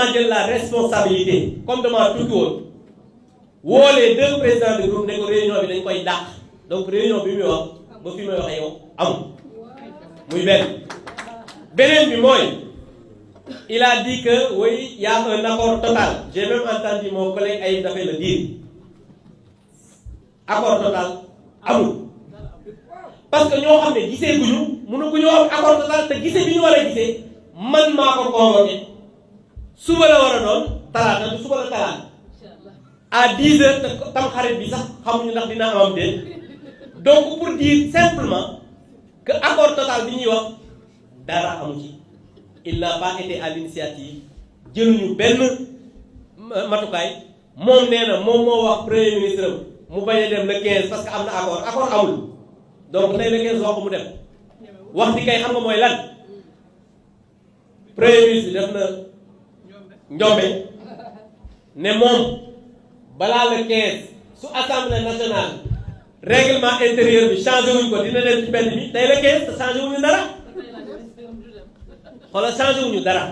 damaa jël la responsabilité comme damaa tukki woon woo les deux présidents de groupe ne ko réunion bi dañ koy dàq donc réunion bi muy wax ba fi may waxee yow amul muy beneen bi mooy il a dit que oui il y a un accord total j'ai même entendu mon collègue Aïb Daffé le dire accord total amul parce que ñoo xam ne gisee guñu mënu am accord total te gisee bi ñu war a gisee man maa ko convoqué suba la war a doon talaata du suba la talaata à 10 heures te tam xarit bi sax xamuñu ndax dina am déet donc pour dire simplement que accord total bi ñuy wax dara amu ci il n'a pas été à l'initiative jëluñu benn matukaay moom nee na moom moo wax premier ministre mu bañ a dem le 15 parce que am na accord amul donc tey le 15 wax ko mu dem wax di kay xam nga mooy lan premier ministre def na njombe ne moom balaa le 15 su assemblée nationale règlement intérieur bi changé wuñ ko dina dem ci benn bi tey le 15 te changé wuñu dara xoolal changé wuñu dara